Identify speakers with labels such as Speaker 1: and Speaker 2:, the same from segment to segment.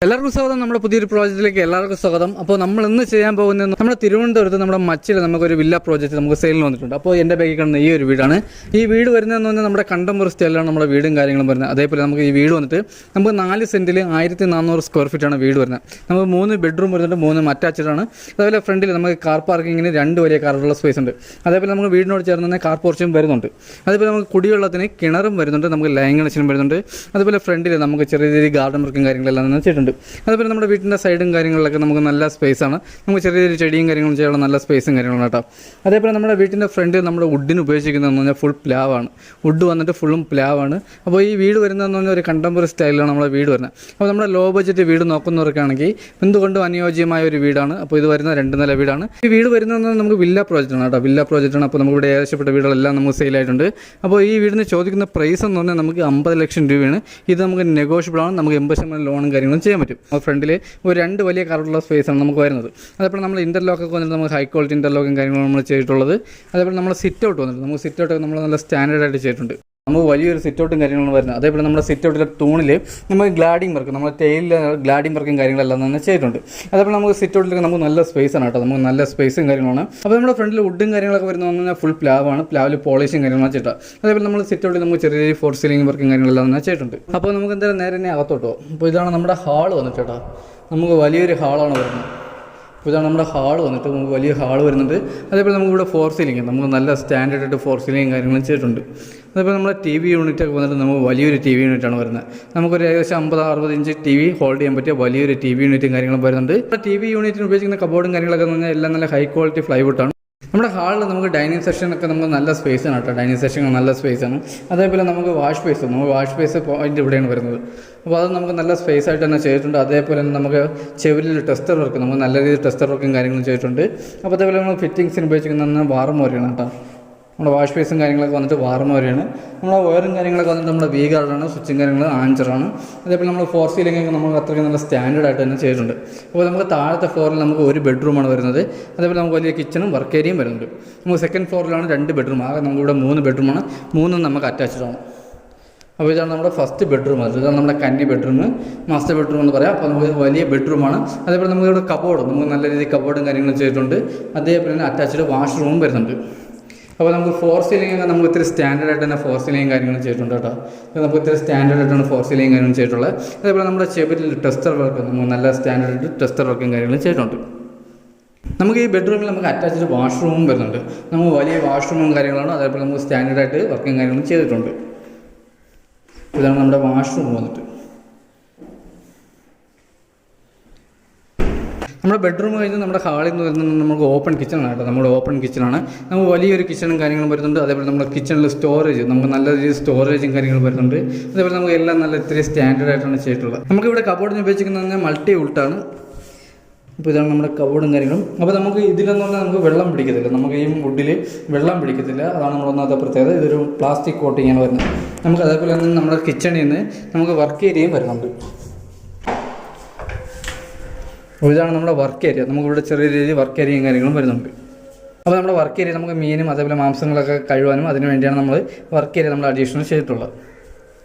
Speaker 1: എല്ലാവർക്കും സ്വാഗതം. നമ്മുടെ പുതിയൊരു പ്രോജക്റ്റിലേക്ക് എല്ലാവർക്കും സ്വാഗതം. അപ്പോൾ നമ്മൾ ഇന്ന് ചെയ്യാൻ പോകുന്നത് നമ്മുടെ തിരുവനന്തപുരത്ത് നമ്മുടെ മച്ചിൽ നമുക്കൊരു വില്ല പ്രോജക്റ്റ് നമുക്ക് സെയിലിന് വന്നിട്ടുണ്ട്. അപ്പോൾ എൻ്റെ ബാഗിൽ കാണുന്ന ഈ ഒരു വീടാണ്. ഈ വീട് വരുന്നതെന്ന് പറഞ്ഞാൽ നമ്മുടെ കണ്ടംപററി സ്റ്റൈലാണ് നമ്മുടെ വീടും കാര്യങ്ങളും വരുന്നത്. അതേപോലെ നമുക്ക് ഈ വീട് വന്നിട്ട് നമുക്ക് 4 സെൻറ്റിൽ 1400 സ്ക്വയർ ഫീറ്റാണ് വീട് വരുന്നത്. നമുക്ക് 3 ബെഡ്റൂം വരുന്നുണ്ട്, 3 അറ്റാച്ച്ഡാണ്. അതേപോലെ ഫ്രണ്ടിൽ നമുക്ക് കാർ പാർക്കിങ്ങിന് 2 വലിയ കാറുള്ള സ്പേസ് ഉണ്ട്. അതേപോലെ നമുക്ക് വീടിനോട് ചേർന്ന് തന്നെ കാർ പോർച്ചും വരുന്നുണ്ട്. അതേപോലെ നമുക്ക് കുടിവെള്ളത്തിന് കിണറും വരുന്നുണ്ട്, നമുക്ക് ലൈൻ കണക്ഷനും വരുന്നുണ്ട്. അതുപോലെ ഫ്രണ്ടിൽ നമുക്ക് ചെറിയ രീതിയിൽ ഗാർഡൻ വർക്കും കാര്യങ്ങളെല്ലാം ചെയ്തിട്ടുണ്ട്. അതുപോലെ നമ്മുടെ വീട്ടിൻ്റെ സൈഡും കാര്യങ്ങളിലൊക്കെ നമുക്ക് നല്ല സ്പേസാണ്. നമുക്ക് ചെറിയൊരു ചെടിയും കാര്യങ്ങളും ചെയ്യാനുള്ള നല്ല സ്പേസും കാര്യങ്ങളും കേട്ടോ. അതേപോലെ നമ്മുടെ വീട്ടിൻ്റെ ഫ്രണ്ടിൽ നമ്മുടെ വുഡിന് ഉപയോഗിച്ചിരിക്കുന്നതെന്ന് പറഞ്ഞാൽ ഫുൾ പ്ലാവാണ്. വുഡ് വന്നിട്ട് ഫുള്ളും പ്ലാവാണ്. അപ്പോൾ ഈ വീട് വരുന്നതെന്ന് പറഞ്ഞാൽ ഒരു കണ്ടംപററി സ്റ്റൈലിലാണ് നമ്മുടെ വീട് വരുന്നത്. അപ്പോൾ നമ്മുടെ ലോ ബഡ്ജറ്റ് വീട് നോക്കുന്നവർക്കാണെങ്കിൽ എന്തുകൊണ്ടും അനുയോജ്യമായ ഒരു വീടാണ്. അപ്പോൾ ഇത് വരുന്ന 2 നില വീടാണ്. ഈ വീട് വരുന്നതെന്ന് നമുക്ക് വില്ല പ്രോജക്റ്റാണ് കേട്ടോ. വില്ല പ്രോജക്റ്റാണ്. അപ്പോൾ നമുക്ക് ഇവിടെ ഏകദേശപ്പെട്ട വീടുകളെല്ലാം നമുക്ക് സെയിലായിട്ടുണ്ട്. അപ്പോൾ ഈ വീടിന് ചോദിക്കുന്ന പ്രൈസ് എന്ന് പറഞ്ഞാൽ നമുക്ക് 50 ലക്ഷം രൂപയാണ്. ഇത് നമുക്ക് നെഗോഷ്യബിൾ ആണ്. നമുക്ക് 80% ലോണും കാര്യങ്ങളും ചെയ്യാൻ പറ്റും. ഫ്രണ്ടിൽ ഒരു 2 വലിയ കാറുള്ള സ്പേസാണ് നമുക്ക് വരുന്നത്. അതേപോലെ നമ്മൾ ഇൻ്റർലോക്കൊക്കെ വന്നിട്ട് നമുക്ക് ഹൈ ക്വാളിറ്റി ഇൻ്റർലോക്കും കാര്യങ്ങളും നമ്മൾ ചെയ്തിട്ടുള്ളത്. അതേപോലെ നമ്മൾ സിറ്റ് ഔട്ട് വന്നിട്ട് നമുക്ക് സിറ്റ് ഔട്ടൊക്കെ നമ്മൾ നല്ല സ്റ്റാൻഡേർഡായിട്ട് ചെയ്തിട്ടുണ്ട്. നമുക്ക് വലിയൊരു സിറ്റ് ഔട്ടും കാര്യങ്ങളും വരുന്നത്. അതേപോലെ നമ്മുടെ സിറ്റ് ഔട്ടിലെ തൂണിൽ നമുക്ക് ഗ്ലാഡിങ് വർക്ക്, നമ്മുടെ ടെയിലിൽ ഗ്ലാഡിങ് വർക്കും കാര്യങ്ങളെല്ലാം തന്നെ ചെയ്തിട്ടുണ്ട്. അതേപോലെ നമുക്ക് സിറ്റ് ഔട്ടിലൊക്കെ നമുക്ക് നല്ല സ്പേസാണ് കേട്ടോ. നമുക്ക് നല്ല സ്പേസും കാര്യങ്ങളാണ്. അപ്പോൾ നമ്മുടെ ഫ്രണ്ടിൽ വുഡും കാര്യങ്ങളൊക്കെ വരുന്നതെന്ന് പറഞ്ഞാൽ ഫുൾ പ്ലാവാണ്. പ്ലാവിൽ പോളിഷും കാര്യങ്ങളും ചെയ്തിട്ട്. അതേപോലെ നമ്മൾ സിറ്റ് ഔട്ടിൽ നമുക്ക് ചെറിയ ഫോർ സീലിംഗ് വർക്കും കാര്യങ്ങളെല്ലാം തന്നെ ചെയ്തിട്ടുണ്ട്. അപ്പോൾ നമുക്ക് എന്തായാലും നേരെ തന്നെ അകത്തോട്ടോ. അപ്പോൾ ഇതാണ് നമ്മുടെ ഹാൾ വന്നിട്ട് കേട്ടോ. നമുക്ക് വലിയൊരു ഹാളാണ് വരുന്നത്. അപ്പോൾ ഇതാണ് നമ്മുടെ ഹാൾ വന്നിട്ട് നമുക്ക് വലിയ ഹാൾ വരുന്നുണ്ട്. അതേപോലെ നമുക്കിവിടെ ഫോർ സീലിംഗ് നമുക്ക് നല്ല സ്റ്റാൻഡേർഡായിട്ട് ഫോർ സീലിംഗ് കാര്യങ്ങളും ചെയ്തിട്ടുണ്ട്. അതേപോലെ നമ്മുടെ TV യൂണിറ്റൊക്കെ വന്നിട്ട് നമുക്ക് വലിയൊരു TV യൂണിറ്റാണ് വരുന്നത്. നമുക്കൊരു ഏകദേശം 50-60 ഇഞ്ച് TV ഹോൾഡ് ചെയ്യാൻ പറ്റിയ വലിയൊരു TV യൂണിറ്റും കാര്യങ്ങളും വരുന്നുണ്ട്. TV യൂണിറ്റിന് ഉപയോഗിക്കുന്ന കബോർഡും കാര്യങ്ങളൊക്കെ എന്ന് പറഞ്ഞാൽ എല്ലാം നല്ല ഹൈ ക്വാളിറ്റി ഫ്ലൈവുഡാണ്. നമ്മുടെ ഹാളിൽ നമുക്ക് ഡൈനിങ് സെക്ഷനൊക്കെ നമുക്ക് നല്ല സ്പേസാണ് കേട്ടോ. ഡൈനിങ് സെക്ഷൻ നല്ല സ്പേസാണ്. അതേപോലെ നമുക്ക് വാഷ് സ്പേസ് പോയിൻ്റ് ഇവിടെയാണ് വരുന്നത്. അപ്പോൾ അത് നമുക്ക് നല്ല സ്പേസ് ആയിട്ട് തന്നെ ചെയ്തിട്ടുണ്ട്. അതേപോലെ തന്നെ നമുക്ക് ചെവിലിൽ ടെസ്റ്റർ വർക്ക്, നമുക്ക് നല്ല രീതിയിൽ ടെസ്റ്റർ വർക്കും കാര്യങ്ങളും ചെയ്തിട്ടുണ്ട്. അപ്പോൾ അതേപോലെ നമ്മൾ ഫിറ്റിങ്സിന് ഉപയോഗിക്കുന്ന വാർമ വരെയാണ് കേട്ടോ. നമ്മുടെ വാഷ് ബേസും കാര്യങ്ങളൊക്കെ വന്നിട്ട് വാർമ വരെയാണ്. നമ്മുടെ വയറും കാര്യങ്ങളൊക്കെ വന്നിട്ട് നമ്മുടെ വി ഗാർഡാണ്, സ്വിച്ചും കാര്യങ്ങൾ ആഞ്ചറാണ്. അതേപോലെ നമ്മൾ ഫോർ സീലിംഗൊക്കെ നമുക്ക് അത്രയ്ക്ക് നല്ല സ്റ്റാൻഡേർഡായിട്ട് തന്നെ ചെയ്തിട്ടുണ്ട്. അപ്പോൾ നമുക്ക് താഴത്തെ ഫ്ലോറിൽ നമുക്ക് 1 ബെഡ്റൂമാണ് വരുന്നത്. അതേപോലെ നമുക്ക് വലിയ കിച്ചണും വർക്ക് ഏരിയയും വരുന്നുണ്ട്. നമുക്ക് സെക്കൻഡ് ഫ്ലോറിലാണ് 2 ബെഡ്റൂം. ആകെ നമുക്കിവിടെ 3 ബെഡ്റൂമാണ്. 3 നമുക്ക് അറ്റാച്ച്ഡാണ്. അപ്പോൾ ഇതാണ് നമ്മുടെ ഫസ്റ്റ് ബെഡ്റൂം. ഇതാണ് നമ്മുടെ കന്നി ബെഡ്റൂം, മാസ്റ്റർ ബെഡ്റൂം എന്ന് പറയാം. അപ്പോൾ നമുക്ക് വലിയ ബെഡ്റൂമാണ്. അതേപോലെ നമുക്കിവിടെ കബോർഡ്, നമുക്ക് നല്ല രീതിയിൽ കബോർഡും കാര്യങ്ങളും ചെയ്തിട്ടുണ്ട്. അതേപോലെ തന്നെ അറ്റാച്ച്ഡ് വാഷ്റൂമും വരുന്നുണ്ട്. അപ്പോൾ നമുക്ക് ഫോർ സീലിംഗ് നമുക്ക് ഇത്തിരി സ്റ്റാൻഡേർഡായിട്ട് തന്നെ ഫോർ സീലിംഗ് കാര്യങ്ങളും ചെയ്തിട്ടുണ്ട് കേട്ടോ. നമുക്ക് ഇത്തിരി സ്റ്റാൻഡേർഡായിട്ടാണ് ഫോർ സീലിംഗ് കാര്യങ്ങളും ചെയ്തിട്ടുള്ളത്. അതേപോലെ നമ്മുടെ ചെവിറ്റിൽ ടെസ്റ്റർ വർക്ക്, നമുക്ക് നല്ല സ്റ്റാൻഡേർഡ് ടെസ്റ്റർ വർക്കും കാര്യങ്ങളും ചെയ്തിട്ടുണ്ട്. നമുക്ക് ഈ ബെഡ്റൂമിൽ നമുക്ക് അറ്റാച്ച്ഡ് വാഷ്റൂമും വരുന്നുണ്ട്. നമുക്ക് വലിയ വാഷ്റൂമും കാര്യങ്ങളാണ്. അതേപോലെ നമുക്ക് സ്റ്റാൻഡേർഡായിട്ട് വർക്കും കാര്യങ്ങളും ചെയ്തിട്ടുണ്ട്. ഇതാണ് നമ്മുടെ വാഷ്റൂം വന്നിട്ട്. നമ്മുടെ ബെഡ്റൂം കഴിഞ്ഞ് നമ്മുടെ ഹാളിൽ നിന്ന് വരുന്നത് നമുക്ക് ഓപ്പൺ കിച്ചണാണ് കേട്ടോ. നമ്മുടെ ഓപ്പൺ കിച്ചണാണ്. നമുക്ക് വലിയൊരു കിച്ചണും കാര്യങ്ങളും വരുന്നുണ്ട്. അതേപോലെ നമ്മുടെ കിച്ചണിൽ സ്റ്റോറേജ്, നമുക്ക് നല്ല രീതിയിൽ സ്റ്റോറേജും കാര്യങ്ങളും വരുന്നുണ്ട്. അതേപോലെ നമുക്ക് എല്ലാം നല്ല ഇത്തിരി സ്റ്റാൻഡേർഡായിട്ടാണ് ചെയ്തിട്ടുള്ളത്. നമുക്കിവിടെ കബോർഡിന് ഉപയോഗിച്ചിരിക്കുന്നത് മൾട്ടി വുഡാണ്. അപ്പോൾ ഇതാണ് നമ്മുടെ കബോർഡും കാര്യങ്ങളും. അപ്പോൾ നമുക്ക് ഇതിലെന്ന് പറഞ്ഞാൽ നമുക്ക് വെള്ളം പിടിക്കത്തില്ല. നമുക്ക് ഈ വുഡിൽ വെള്ളം പിടിക്കത്തില്ല. അതാണ് നമ്മൾ ഒന്നാമത്തെ പ്രത്യേകത. ഇതൊരു പ്ലാസ്റ്റിക് കോട്ടിങ്ങാണ് വരുന്നത്. നമുക്ക് അതേപോലെ തന്നെ നമ്മുടെ കിച്ചണിൽ നിന്ന് നമുക്ക് വർക്ക് ഏരിയയും വരുന്നുണ്ട്. ഇതാണ് നമ്മുടെ വർക്ക് ഏരിയ. നമുക്കിവിടെ ചെറിയ രീതിയിൽ വർക്ക് ഏരിയയും കാര്യങ്ങളും വരുന്നുണ്ട്. അപ്പോൾ നമ്മുടെ വർക്ക് ഏരിയ നമുക്ക് മീനും അതേപോലെ മാംസങ്ങളൊക്കെ കഴുകാനും അതിന് വേണ്ടിയാണ് നമ്മൾ വർക്ക് ഏരിയ നമ്മൾ അഡീഷണൽ ചെയ്തിട്ടുള്ളത്.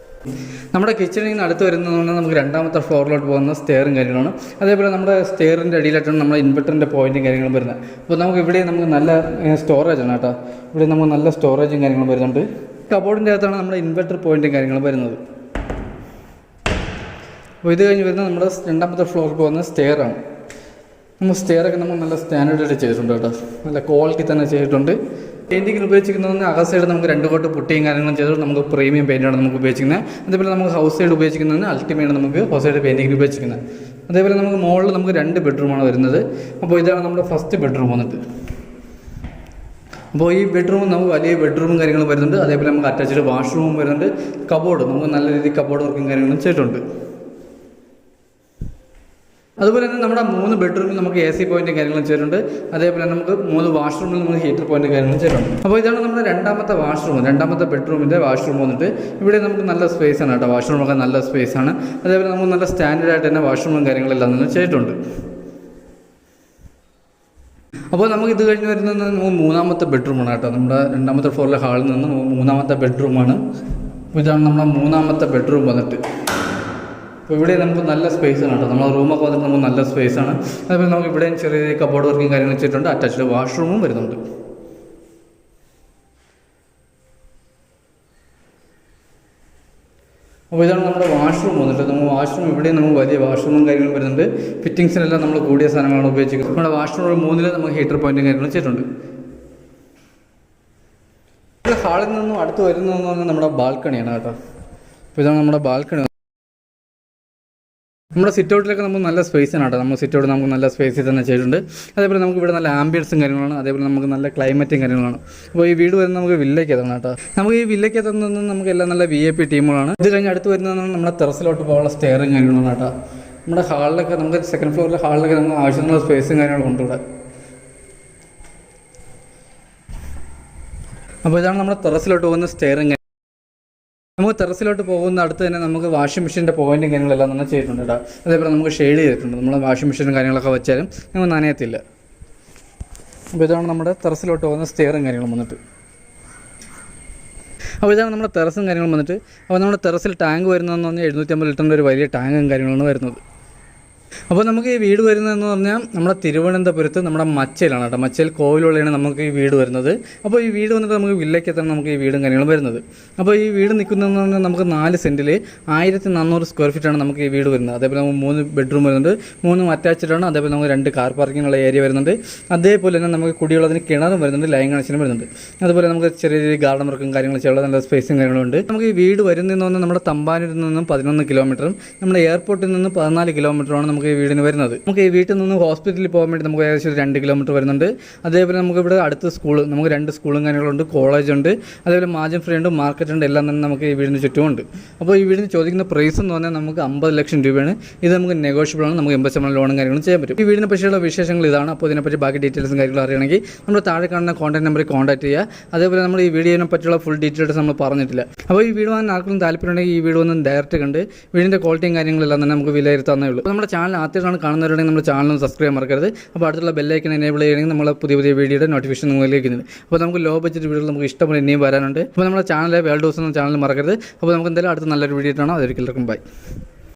Speaker 1: നമ്മുടെ കിച്ചണിൽ നിന്ന് അടുത്ത് വരുന്നതുകൊണ്ട് നമുക്ക് 2ാമത്തെ ഫ്ലോറിലോട്ട് പോകുന്ന സ്റ്റെയറും കാര്യങ്ങളാണ്. അതേപോലെ നമ്മുടെ സ്റ്റെയറിൻ്റെ അടിയിലായിട്ടാണ് നമ്മുടെ ഇൻവെർട്ടറിൻ്റെ പോയിൻറ്റും കാര്യങ്ങളും വരുന്നത്. അപ്പോൾ നമുക്ക് ഇവിടെ നമുക്ക് നല്ല സ്റ്റോറേജാണ് കേട്ടോ. ഇവിടെ നമുക്ക് നല്ല സ്റ്റോറേജും കാര്യങ്ങളും വരുന്നുണ്ട്. കബോർഡിൻ്റെ അകത്താണ് നമ്മുടെ ഇൻവെർട്ടർ പോയിൻറ്റും കാര്യങ്ങളും വരുന്നത്. അപ്പോൾ ഇത് കഴിഞ്ഞ് വരുന്നത് നമ്മുടെ 2ാമത്തെ ഫ്ലോറിൽ പോകുന്ന സ്റ്റെയറാണ്. നമ്മൾ സ്റ്റെയറൊക്കെ നമ്മൾ നല്ല സ്റ്റാൻഡേർഡായിട്ട് ചെയ്തിട്ടുണ്ട് കേട്ടോ. നല്ല ക്വാളിറ്റി തന്നെ ചെയ്തിട്ടുണ്ട്. പെയിൻറ്റിങ്ങിന് ഉപയോഗിച്ചിരിക്കുന്നത് അക സൈഡ് നമുക്ക് 2 കോട്ട് പുട്ടിയും കാര്യങ്ങളും ചെയ്തിട്ട് നമുക്ക് പ്രീമിയം പെയിൻറ്റാണ് നമുക്ക് ഉപയോഗിച്ചിരിക്കുന്നത്. അതേപോലെ നമുക്ക് ഹൗസ് സൈഡ് ഉപയോഗിച്ചിരിക്കുന്നത് അൾട്ടിമേറ്റ് നമുക്ക് ഹൗസ് സൈഡ് പെയിൻറ്റിങ്ങിന് ഉപയോഗിച്ചിരിക്കുന്നത്. അതേപോലെ നമുക്ക് മുകളിൽ നമുക്ക് 2 ബെഡ്റൂമാണ് വരുന്നത്. അപ്പോൾ ഇതാണ് നമ്മുടെ ഫസ്റ്റ് ബെഡ്റൂം വന്നിട്ട്. അപ്പോൾ ഈ ബെഡ്റൂം നമുക്ക് വലിയ ബെഡ്റൂമും കാര്യങ്ങളും വരുന്നുണ്ട്. അതേപോലെ നമുക്ക് അറ്റാച്ച്ഡ് വാഷ്റൂമും വരുന്നുണ്ട്. കബോർഡ് നമുക്ക് നല്ല രീതിയിൽ കബോർഡ് വർക്കും കാര്യങ്ങളും ചെയ്തിട്ടുണ്ട്. അതുപോലെ തന്നെ നമ്മുടെ 3 ബെഡ്റൂമിൽ നമുക്ക് AC പോയിൻറ്റും കാര്യങ്ങളും ചെയ്തിട്ടുണ്ട്. അതേപോലെ നമുക്ക് 3 വാഷ്റൂമിൽ നമുക്ക് ഹീറ്റർ പോയിൻറ്റും കാര്യങ്ങളും ചെയ്തിട്ടുണ്ട്. അപ്പോൾ ഇതാണ് നമ്മുടെ 2ാമത്തെ വാഷ്റൂം, 2ാമത്തെ ബെഡ്റൂമിൻ്റെ വാഷ്റൂം വന്നിട്ട്. ഇവിടെ നമുക്ക് നല്ല സ്പേസാണ് കേട്ടോ. വാഷ്റൂമൊക്കെ നല്ല സ്പേസാണ്. അതേപോലെ നമുക്ക് നല്ല സ്റ്റാൻഡേർഡായിട്ട് തന്നെ വാഷ്റൂമും കാര്യങ്ങളെല്ലാം തന്നെ ചെയ്തിട്ടുണ്ട്. അപ്പോൾ നമുക്ക് ഇത് കഴിഞ്ഞ് വരുന്നത് നമുക്ക് 3ാമത്തെ ബെഡ്റൂമാണ് കേട്ടോ. നമ്മുടെ 2ാമത്തെ ഫ്ലോറിലെ ഹാളിൽ നിന്ന് 3ാമത്തെ ബെഡ്റൂമാണ്. അപ്പോൾ ഇതാണ് നമ്മുടെ 3ാമത്തെ ബെഡ്റൂം വന്നിട്ട്. അപ്പോൾ ഇവിടെ നമുക്ക് നല്ല സ്പേസ് ആണ് കേട്ടോ. നമ്മൾ റൂമൊക്കെ വന്നിട്ട് നമുക്ക് നല്ല സ്പേസ് ആണ്. അതുപോലെ നമുക്ക് ഇവിടെയും ചെറിയ കബോർഡ് വർക്കും കാര്യങ്ങൾ വെച്ചിട്ടുണ്ട്. അറ്റാച്ച്ഡ് വാഷ്റൂമും വരുന്നുണ്ട്. അപ്പോൾ ഇതാണ് നമ്മുടെ വാഷ്റൂം വന്നിട്ട്. നമ്മൾ വാഷ്റൂം ഇവിടെയും നമുക്ക് വലിയ വാഷ്റൂമും കാര്യങ്ങളും വരുന്നുണ്ട്. ഫിറ്റിങ്സിനെല്ലാം നമ്മൾ കൂടിയ സാധനങ്ങളാണ് ഉപയോഗിച്ചിരിക്കുന്നത്. നമ്മുടെ വാഷ്റൂം 3 നമുക്ക് ഹീറ്റർ പോയിന്റും കാര്യങ്ങളും വെച്ചിട്ടുണ്ട്. ഹാളിൽ നിന്നും അടുത്ത് വരുന്നതെന്ന് പറഞ്ഞാൽ നമ്മുടെ ബാൽക്കണിയാണ് കേട്ടോ. അപ്പോൾ ഇതാണ് നമ്മുടെ ബാൽക്കണി. നമ്മുടെ സിറ്റ് ഔട്ടിലൊക്കെ നമുക്ക് നല്ല സ്പേസ് ആണ് കേട്ടോ. നമ്മൾ സിറ്റ് ഔട്ട് നമുക്ക് നല്ല സ്പേസിൽ തന്നെ ചെയ്തിട്ടുണ്ട്. അതേപോലെ നമുക്ക് ഇവിടെ നല്ല ആംബിയൻസും കാര്യങ്ങളാണ്. അതേപോലെ നമുക്ക് നല്ല ക്ലൈമറ്റും കാര്യങ്ങളാണ്. അപ്പോൾ ഈ വീട് വരുന്നത് നമുക്ക് വില്ലയ്ക്കകത്താണ് കേട്ടോ. നമുക്ക് ഈ വില്ലയ്ക്കകത്ത് നിന്ന് നമുക്ക് എല്ലാം നല്ല VIP ടീമുകളാണ്. ഇത് കഴിഞ്ഞ് അടുത്ത് വരുന്നതെന്ന് നമ്മുടെ ടെറസിലോട്ട് പോകാനുള്ള സ്റ്റെയറും കാര്യങ്ങളാണ് കേട്ടോ. നമ്മുടെ ഹാളിലൊക്കെ നമുക്ക് സെക്കൻഡ് ഫ്ലോറിലെ ഹാളിലൊക്കെ നമുക്ക് ആവശ്യമുള്ള സ്പേസും കാര്യങ്ങളും ഉണ്ട് ഇവിടെ. അപ്പോൾ ഇതാണ് നമ്മുടെ ടെറസിലോട്ട് പോകുന്ന സ്റ്റെയറും. നമുക്ക് ടെറസിലോട്ട് പോകുന്ന അടുത്ത് തന്നെ നമുക്ക് വാഷിംഗ് മെഷീൻ്റെ പോയിന്റും കാര്യങ്ങളെല്ലാം തന്നെ ചെയ്തിട്ടുണ്ട് കേട്ടോ. അതേപോലെ നമുക്ക് ഷെയ്ഡ് ചെയ്തിട്ടുണ്ട്. നമ്മൾ വാഷിംഗ് മെഷീനും കാര്യങ്ങളൊക്കെ വെച്ചാലും നമുക്ക് നനയത്തില്ല. അപ്പോൾ ഇതാണ് നമ്മുടെ ടെറസിലോട്ട് പോകുന്ന സ്റ്റെയറും കാര്യങ്ങളും വന്നിട്ട്. അപ്പോൾ ഇതാണ് നമ്മുടെ ടെറസും കാര്യങ്ങളും വന്നിട്ട്. അപ്പോൾ നമ്മുടെ ടെറസിൽ ടാങ്ക് വരുന്നതെന്ന് പറഞ്ഞാൽ 750 ലിറ്ററിൻ്റെ ഒരു വലിയ ടാങ്കും കാര്യങ്ങളാണ് വരുന്നത്. അപ്പോൾ നമുക്ക് ഈ വീട് വരുന്നതെന്ന് പറഞ്ഞാൽ നമ്മുടെ തിരുവനന്തപുരത്ത് നമ്മുടെ മച്ചയിലാണ് കേട്ടോ. മച്ചയിൽ കോവിലുള്ളതാണ് നമുക്ക് ഈ വീട് വരുന്നത്. അപ്പോൾ ഈ വീട് വന്നിട്ട് നമുക്ക് വില്ലയ്ക്കെത്താണ് നമുക്ക് ഈ വീടും കാര്യങ്ങളും വരുന്നത്. അപ്പോൾ ഈ വീട് നിൽക്കുന്നതെന്ന് പറഞ്ഞാൽ നമുക്ക് 4 സെൻറ്റിൽ 1400 സ്ക്വയർ ഫീറ്റാണ് നമുക്ക് ഈ വീട് വരുന്നത്. അതേപോലെ നമുക്ക് 3 ബെഡ്റൂം വരുന്നുണ്ട്, 3 അറ്റാച്ച്ഡ് ആണ്. അതേപോലെ നമുക്ക് 2 കാർ പാർക്കിങ്ങുള്ള ഏരിയ വരുന്നുണ്ട്. അതേപോലെ തന്നെ നമുക്ക് കുടിവെള്ളത്തിന് കിണറും വരുന്നുണ്ട്, ലൈൻ കണക്ഷനും വരുന്നുണ്ട്. അതുപോലെ നമുക്ക് ചെറിയ ചെറിയ ഗാർഡൻ വർക്കും കാര്യങ്ങളും ചെയ്യാനുള്ള നല്ല സ്പേസും കാര്യങ്ങളും ഉണ്ട്. നമുക്ക് ഈ വീട് വരുന്നതെന്ന് പറഞ്ഞാൽ നമ്മുടെ തമ്പാനൂരിൽ നിന്നും 11 കിലോമീറ്ററും നമ്മുടെ എയർപോർട്ടിൽ നിന്ന് 14 കിലോമീറ്ററുമാണ് നമുക്ക് ഈ വീടിന് വരുന്നത്. നമുക്ക് ഈ വീട്ടിൽ നിന്ന് ഹോസ്പിറ്റലിൽ പോകാൻ വേണ്ടി നമുക്ക് ഏകദേശം 2 കിലോമീറ്റർ വരുന്നുണ്ട്. അതേപോലെ നമുക്ക് ഇവിടെ അടുത്ത് സ്കൂള്, നമുക്ക് 2 സ്കൂളും കാര്യങ്ങളുണ്ട്, കോളേജുണ്ട്, അതേപോലെ മാർജിൻ ഫ്രീ ഉണ്ട്, മാർക്കറ്റ് ഉണ്ട്, എല്ലാം തന്നെ നമുക്ക് ഈ വീടിന് ചുറ്റുമുണ്ട്. അപ്പോൾ ഈ വീടിന് ചോദിക്കുന്ന പ്രൈസ് എന്ന് പറഞ്ഞാൽ നമുക്ക് 50 ലക്ഷം രൂപയാണ്. ഇത് നമുക്ക് നെഗോഷ്യബിൾ ആണ്. നമുക്ക് 80% ലോണും കാര്യങ്ങളും ചെയ്യാൻ പറ്റും. ഈ വീടിനെ പറ്റിയുള്ള വിശേഷങ്ങൾ ഇതാണ്. അപ്പോൾ ഇതിനെപ്പറ്റി ബാക്കി ഡീറ്റെയിൽസും കാര്യങ്ങളും അറിയണമെങ്കിൽ നമ്മൾ താഴെ കാണുന്ന കോൺടാക്ട് നമ്പറിൽ കോൺടാക്ട് ചെയ്യുക. അതേപോലെ നമ്മൾ ഈ വീഡിയോനെ പറ്റിയുള്ള ഫുൾ ഡീറ്റെയിൽസ് നമ്മൾ പറഞ്ഞിട്ടില്ല. അപ്പോൾ ഈ വീട് വാങ്ങാൻ ആർക്കും താല്പര്യമുണ്ടെങ്കിൽ ഈ വീട് വന്ന് ഡയറക്റ്റ് കണ്ട് വീടിൻ്റെ ക്വാളിറ്റിയും കാര്യങ്ങളെല്ലാം തന്നെ നമുക്ക് വിലയിരുത്താവുന്നേ ഉള്ളൂ. നമ്മുടെ ചാനൽ ആദ്യമായിട്ടാണ് കാണുന്നവരുണ്ടെങ്കിൽ നമ്മുടെ ചാനൽ സബ്സ്ക്രൈബ് മറക്കരുത്. അപ്പോൾ അടുത്തുള്ള ബെല്ലൈക്കൻ എനേബിൾ ചെയ്യണമെങ്കിൽ നമ്മൾ പുതിയ വീഡിയോയുടെ നോട്ടിഫിക്കേഷൻ നിങ്ങളിലേക്ക് വരുന്നത്. അപ്പോൾ നമുക്ക് ലോ ബഡ്ജറ്റ് വീഡിയോകൾ നമുക്ക് ഇഷ്ടംപോലെ ഇനിയും വരാനുണ്ട്. അപ്പോൾ നമ്മുടെ ചാനലിലെ വേൾഡ് ഹൗസ് എന്ന ചാനൽ മറക്കരുത്. അപ്പോൾ നമുക്ക് എന്തായാലും അടുത്ത നല്ലൊരു വീഡിയോ കാണാം. അതൊരിക്കലും ബൈ.